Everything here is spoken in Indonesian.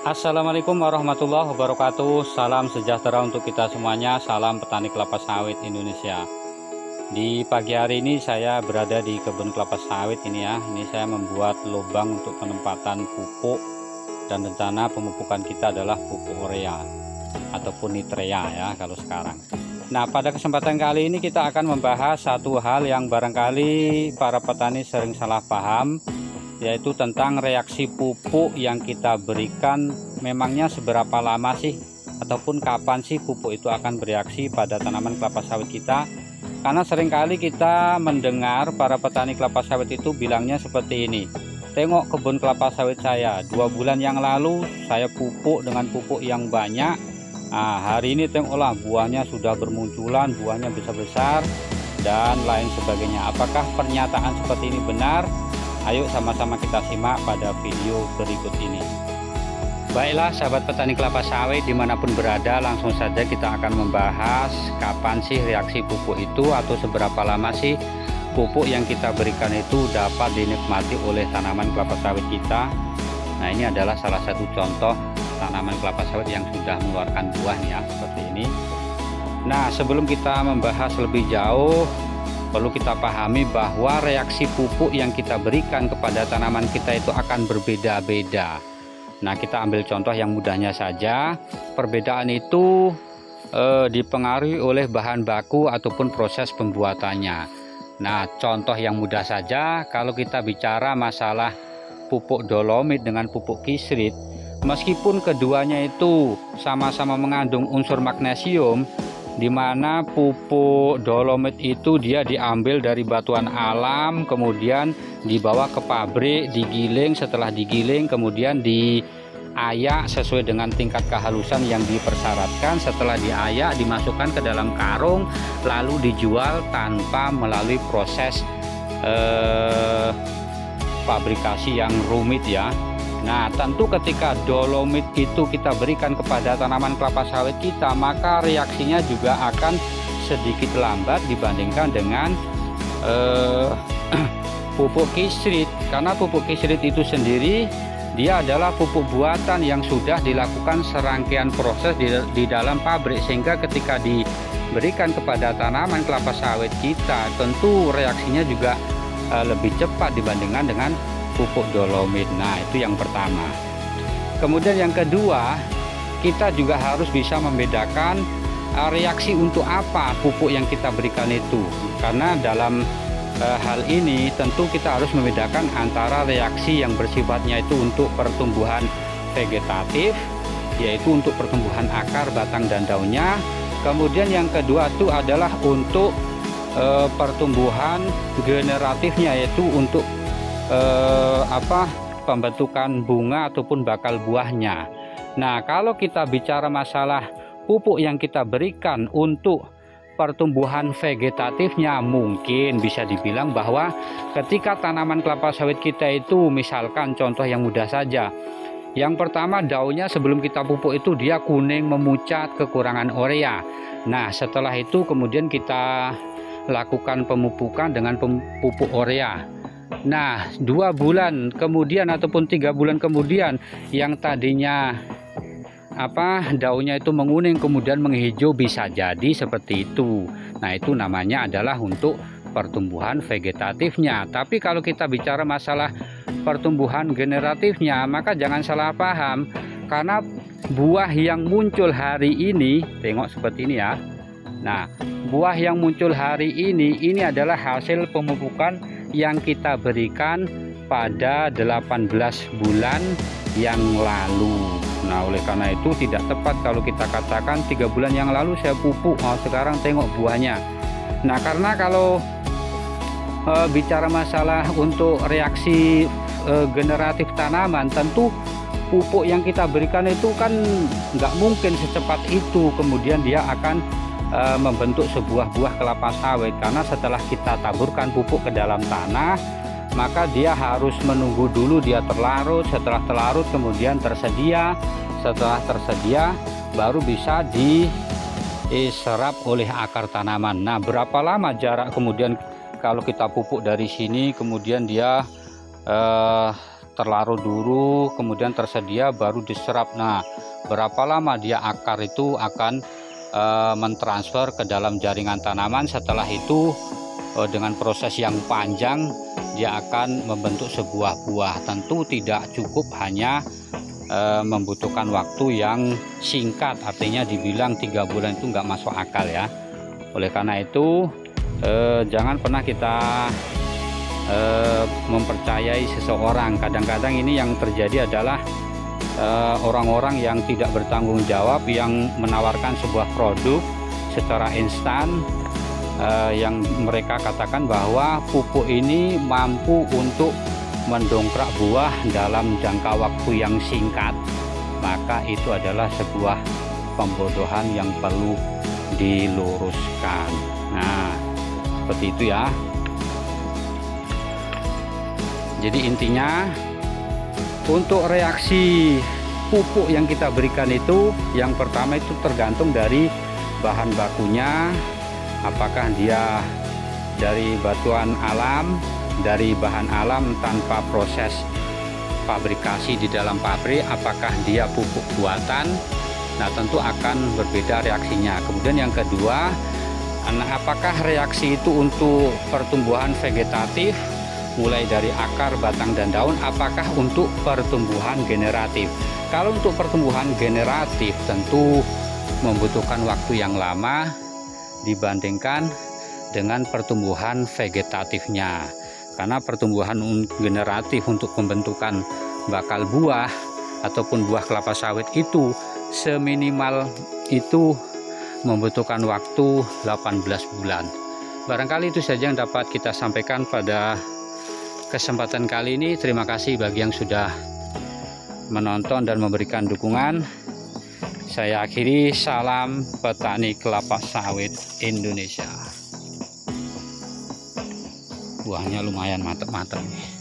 Assalamualaikum warahmatullahi wabarakatuh. Salam sejahtera untuk kita semuanya. Salam petani kelapa sawit Indonesia. Di pagi hari ini saya berada di kebun kelapa sawit ini ya. Ini saya membuat lubang untuk penempatan pupuk, dan rencana pemupukan kita adalah pupuk urea ataupun nitrea ya kalau sekarang. Nah, pada kesempatan kali ini kita akan membahas satu hal yang barangkali para petani sering salah paham, yaitu tentang reaksi pupuk yang kita berikan. Memangnya seberapa lama sih ataupun kapan sih pupuk itu akan bereaksi pada tanaman kelapa sawit kita? Karena seringkali kita mendengar para petani kelapa sawit itu bilangnya seperti ini, tengok kebun kelapa sawit saya, 2 bulan yang lalu saya pupuk dengan pupuk yang banyak. Nah, hari ini tengoklah buahnya sudah bermunculan, buahnya besar-besar dan lain sebagainya. Apakah pernyataan seperti ini benar? Ayo sama-sama kita simak pada video berikut ini. Baiklah sahabat petani kelapa sawit dimanapun berada, langsung saja kita akan membahas kapan sih reaksi pupuk itu, atau seberapa lama sih pupuk yang kita berikan itu dapat dinikmati oleh tanaman kelapa sawit kita. Nah, ini adalah salah satu contoh tanaman kelapa sawit yang sudah mengeluarkan buahnya seperti ini. Nah, sebelum kita membahas lebih jauh, perlu kita pahami bahwa reaksi pupuk yang kita berikan kepada tanaman kita itu akan berbeda-beda. Nah, kita ambil contoh yang mudahnya saja. Perbedaan itu dipengaruhi oleh bahan baku ataupun proses pembuatannya. Nah, contoh yang mudah saja, kalau kita bicara masalah pupuk dolomit dengan pupuk kisrit, meskipun keduanya itu sama-sama mengandung unsur magnesium, di mana pupuk dolomit itu dia diambil dari batuan alam, kemudian dibawa ke pabrik, digiling, setelah digiling kemudian diayak sesuai dengan tingkat kehalusan yang dipersyaratkan. Setelah diayak dimasukkan ke dalam karung, lalu dijual tanpa melalui proses pabrikasi yang rumit ya. Nah, tentu ketika dolomit itu kita berikan kepada tanaman kelapa sawit kita, maka reaksinya juga akan sedikit lambat dibandingkan dengan pupuk kisrit. Karena pupuk kisrit itu sendiri dia adalah pupuk buatan yang sudah dilakukan serangkaian proses di dalam pabrik, sehingga ketika diberikan kepada tanaman kelapa sawit kita, tentu reaksinya juga lebih cepat dibandingkan dengan pupuk dolomit. Nah, itu yang pertama. Kemudian yang kedua, kita juga harus bisa membedakan reaksi untuk apa pupuk yang kita berikan itu. Karena dalam hal ini tentu kita harus membedakan antara reaksi yang bersifatnya itu untuk pertumbuhan vegetatif, yaitu untuk pertumbuhan akar, batang, dan daunnya. Kemudian yang kedua itu adalah untuk pertumbuhan generatifnya, yaitu untuk pembentukan bunga ataupun bakal buahnya. Nah, kalau kita bicara masalah pupuk yang kita berikan untuk pertumbuhan vegetatifnya, mungkin bisa dibilang bahwa ketika tanaman kelapa sawit kita itu, misalkan contoh yang mudah saja, yang pertama daunnya sebelum kita pupuk itu dia kuning memucat, kekurangan urea. Nah, setelah itu kemudian kita lakukan pemupukan dengan pupuk urea. Nah, 2 bulan kemudian ataupun 3 bulan kemudian, yang tadinya daunnya itu menguning kemudian menghijau, bisa jadi seperti itu. Nah, itu namanya adalah untuk pertumbuhan vegetatifnya. Tapi kalau kita bicara masalah pertumbuhan generatifnya, maka jangan salah paham, karena buah yang muncul hari ini, tengok seperti ini ya. Nah, buah yang muncul hari ini adalah hasil pemupukan yang kita berikan pada 18 bulan yang lalu. Nah, oleh karena itu tidak tepat kalau kita katakan 3 bulan yang lalu saya pupuk, sekarang tengok buahnya. Nah, karena kalau bicara masalah untuk reaksi generatif tanaman, tentu pupuk yang kita berikan itu kan nggak mungkin secepat itu kemudian dia akan membentuk sebuah buah kelapa sawit. Karena setelah kita taburkan pupuk ke dalam tanah, maka dia harus menunggu dulu dia terlarut. Setelah terlarut kemudian tersedia, setelah tersedia baru bisa diserap oleh akar tanaman. Nah, berapa lama jarak kemudian kalau kita pupuk dari sini kemudian dia terlarut dulu, kemudian tersedia baru diserap. Nah, berapa lama dia akar itu akan mentransfer ke dalam jaringan tanaman. Setelah itu dengan proses yang panjang dia akan membentuk sebuah buah. Tentu tidak cukup hanya membutuhkan waktu yang singkat, artinya dibilang 3 bulan itu nggak masuk akal ya. Oleh karena itu jangan pernah kita mempercayai seseorang. Kadang-kadang ini yang terjadi adalah orang-orang yang tidak bertanggung jawab, yang menawarkan sebuah produk secara instan, yang mereka katakan bahwa pupuk ini mampu untuk mendongkrak buah dalam jangka waktu yang singkat. Maka itu adalah sebuah pembodohan yang perlu diluruskan. Nah, seperti itu ya. Jadi intinya, untuk reaksi pupuk yang kita berikan itu, yang pertama itu tergantung dari bahan bakunya, apakah dia dari batuan alam, dari bahan alam tanpa proses fabrikasi di dalam pabrik, apakah dia pupuk buatan. Nah, tentu akan berbeda reaksinya. Kemudian yang kedua, apakah reaksi itu untuk pertumbuhan vegetatif, mulai dari akar, batang, dan daun, apakah untuk pertumbuhan generatif. Kalau untuk pertumbuhan generatif tentu membutuhkan waktu yang lama dibandingkan dengan pertumbuhan vegetatifnya. Karena pertumbuhan generatif untuk pembentukan bakal buah ataupun buah kelapa sawit itu seminimal itu membutuhkan waktu 18 bulan. Barangkali itu saja yang dapat kita sampaikan pada kesempatan kali ini. Terima kasih bagi yang sudah menonton dan memberikan dukungan. Saya akhiri, salam petani kelapa sawit Indonesia. Buahnya lumayan mantap-mantap nih.